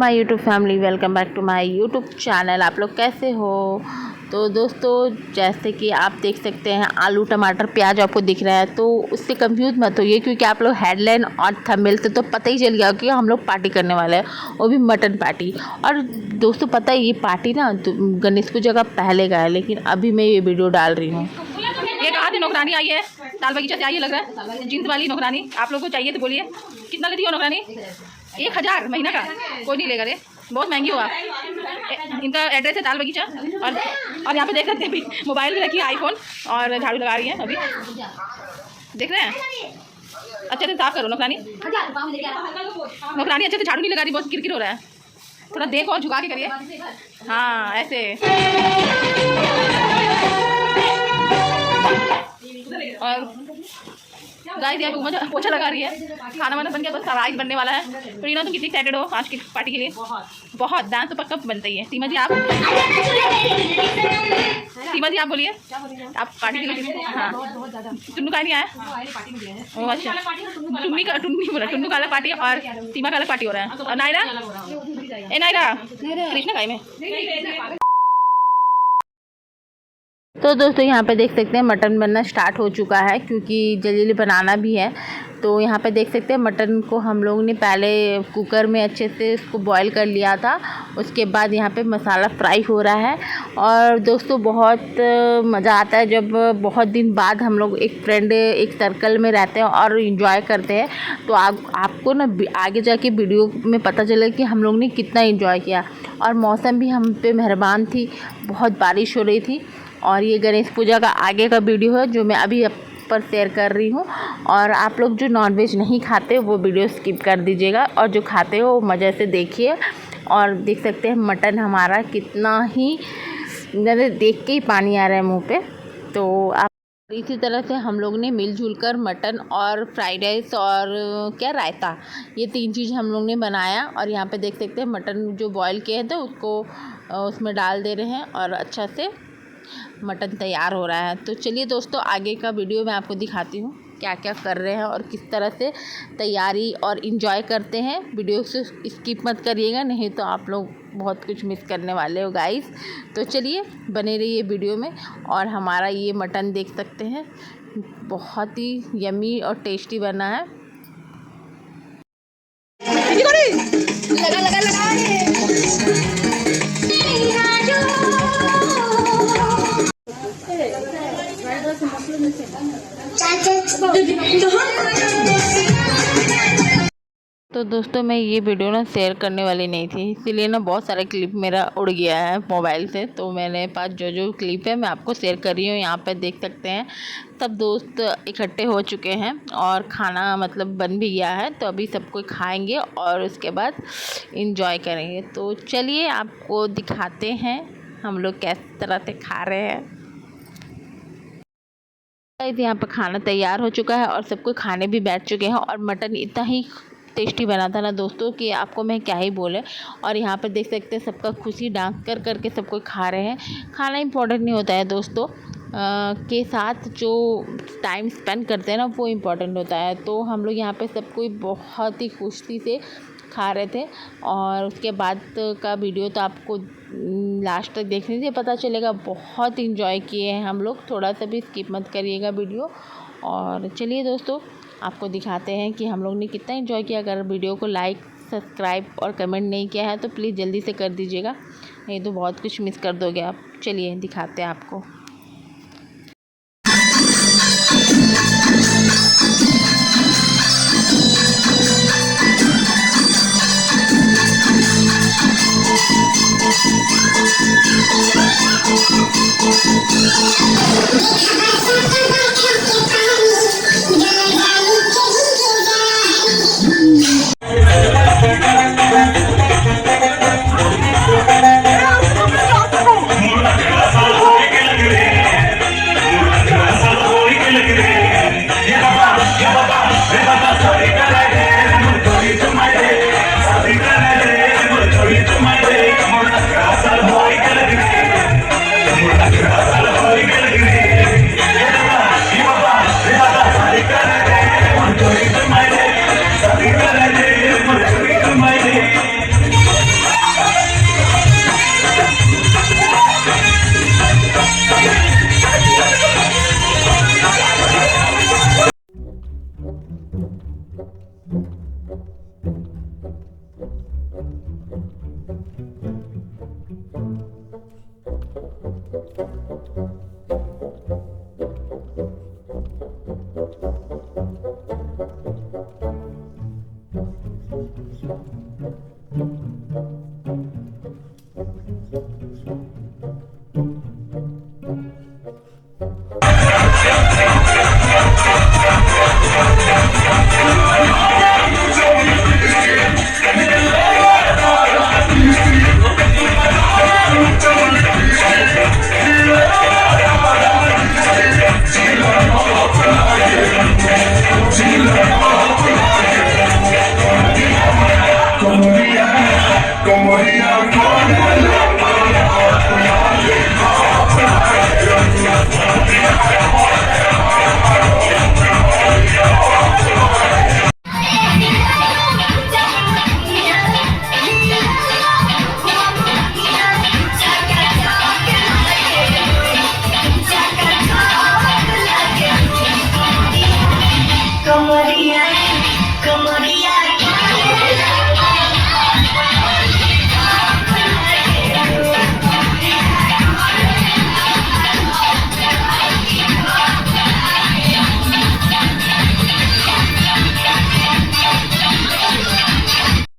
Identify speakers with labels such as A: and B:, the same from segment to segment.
A: My YouTube family, welcome back to my YouTube channel. आप लोग कैसे हो? तो दोस्तों, जैसे कि आप देख सकते हैं आलू टमाटर प्याज आपको दिख रहा है, तो उससे कंफ्यूज मत होइए क्योंकि आप लोग हेडलाइन और थंबनेल से तो पता ही चल गया कि हम लोग पार्टी करने वाले हैं, वो भी मटन पार्टी। और दोस्तों पता है ये पार्टी ना तो गणेश पूजा का पहले का है, लेकिन अभी मैं ये वीडियो डाल रही हूँ।
B: ये कहाँ से नौकरानी आई है? ताल बगीचा से आई है लग रहा है, जींस वाली नौकरानी। आप लोग को चाहिए तो बोलिए, कितना लेती हो नौकरानी? 1000 महीना का? कोई नहीं लेगा रे, बहुत महंगी हुआ। इनका एड्रेस है ताल बगीचा। और यहाँ पे देख सकते हैं मोबाइल में रखी है आईफोन और झाड़ू लगा रही है। अभी देख रहे हैं, अच्छे से साफ करो नौकरानी। नौकरानी अच्छे से झाड़ू नहीं लगा रही, बहुत किरकिर हो रहा है। थोड़ा देखो और झुका के करिए। हाँ ऐसे। और गाइस यहाँ पे पोछा लगा रही है। खाना वाना बन गया, बस राइस बनने वाला है। तो रीना तुम कितनी एक्साइटेड हो आज की पार्टी के लिए? बहुत। डांस तो पक्का बनता ही है। सीमा जी आप बोलिए, आप पार्टी के लिए? हाँ, टुन्नू का नहीं आया? ओह अच्छा, टुन्नू का अलग पार्टी और सीमा का अलग पार्टी हो रहा है। और नायरा, ए नायरा कृष्णा गाय में।
A: तो दोस्तों यहाँ पे देख सकते हैं मटन बनना स्टार्ट हो चुका है, क्योंकि जल्दी जल्दी बनाना भी है। तो यहाँ पे देख सकते हैं मटन को हम लोगों ने पहले कुकर में अच्छे से उसको बॉईल कर लिया था। उसके बाद यहाँ पे मसाला फ्राई हो रहा है। और दोस्तों बहुत मज़ा आता है जब बहुत दिन बाद हम लोग एक फ्रेंड एक सर्कल में रहते हैं और इन्जॉय करते हैं। तो आपको ना आगे जाके वीडियो में पता चले कि हम लोग ने कितना इन्जॉय किया। और मौसम भी हम पे मेहरबान थी, बहुत बारिश हो रही थी। और ये गणेश पूजा का आगे का वीडियो है जो मैं अभी आप पर शेयर कर रही हूँ। और आप लोग जो नॉनवेज नहीं खाते वो वीडियो स्किप कर दीजिएगा, और जो खाते हो वो मज़े से देखिए। और देख सकते हैं मटन हमारा कितना ही, देख के ही पानी आ रहा है मुँह पे। तो आप इसी तरह से हम लोग ने मिलजुल कर मटन और फ्राइड राइस और क्या रायता, ये 3 चीज़ हम लोग ने बनाया। और यहाँ पे देख सकते हैं मटन जो बॉईल किए थे उसको उसमें डाल दे रहे हैं और अच्छा से मटन तैयार हो रहा है। तो चलिए दोस्तों, आगे का वीडियो मैं आपको दिखाती हूँ क्या क्या कर रहे हैं और किस तरह से तैयारी और इन्जॉय करते हैं। वीडियो से स्किप मत करिएगा, नहीं तो आप लोग बहुत कुछ मिस करने वाले हो गाइस। तो चलिए बने रहिए वीडियो में। और हमारा ये मटन देख सकते हैं बहुत ही यम्मी और टेस्टी बना है। तो दोस्तों मैं ये वीडियो ना शेयर करने वाली नहीं थी, इसीलिए ना बहुत सारा क्लिप मेरा उड़ गया है मोबाइल से। तो मेरे पास जो क्लिप है मैं आपको शेयर कर रही हूँ। यहाँ पे देख सकते हैं सब दोस्त इकट्ठे हो चुके हैं और खाना मतलब बन भी गया है। तो अभी सब कोई खाएंगे और उसके बाद इंजॉय करेंगे। तो चलिए आपको दिखाते हैं हम लोग किस तरह से खा रहे हैं। यहाँ पर खाना तैयार हो चुका है और सब कोई खाने भी बैठ चुके हैं। और मटन इतना ही टेस्टी बना था ना दोस्तों कि आपको मैं क्या ही बोले। और यहाँ पर देख सकते हैं सबका खुशी डांस कर करके सब कोई खा रहे हैं। खाना इम्पोर्टेंट नहीं होता है दोस्तों, के साथ जो टाइम स्पेंड करते हैं ना वो इम्पोर्टेंट होता है। तो हम लोग यहाँ पे सब कोई बहुत ही खुशी से खा रहे थे। और उसके बाद का वीडियो तो आपको लास्ट तक देखने से पता चलेगा। बहुत इंजॉय किए हैं हम लोग, थोड़ा सा भी स्किप मत करिएगा वीडियो। और चलिए दोस्तों आपको दिखाते हैं कि हम लोग ने कितना एंजॉय किया। अगर वीडियो को लाइक सब्सक्राइब और कमेंट नहीं किया है तो प्लीज़ जल्दी से कर दीजिएगा, नहीं तो बहुत कुछ मिस कर दोगे आप। चलिए दिखाते हैं आपको।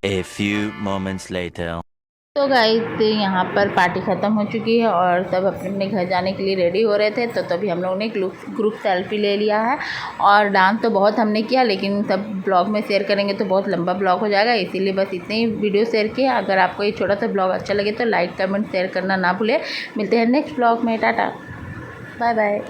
C: A few moments later.
A: तो गाइस यहाँ पर पार्टी ख़त्म हो चुकी है और सब अपने अपने घर जाने के लिए रेडी हो रहे थे, तो तभी हम लोगों ने ग्रुप सेल्फी ले लिया है। और डांस तो बहुत हमने किया, लेकिन सब ब्लॉग में शेयर करेंगे तो बहुत लंबा ब्लॉग हो जाएगा, इसीलिए बस इतने ही वीडियो शेयर किए। अगर आपको ये छोटा सा ब्लॉग अच्छा लगे तो लाइक कमेंट शेयर करना ना भूलें। मिलते हैं नेक्स्ट ब्लॉग में। Tata bye bye.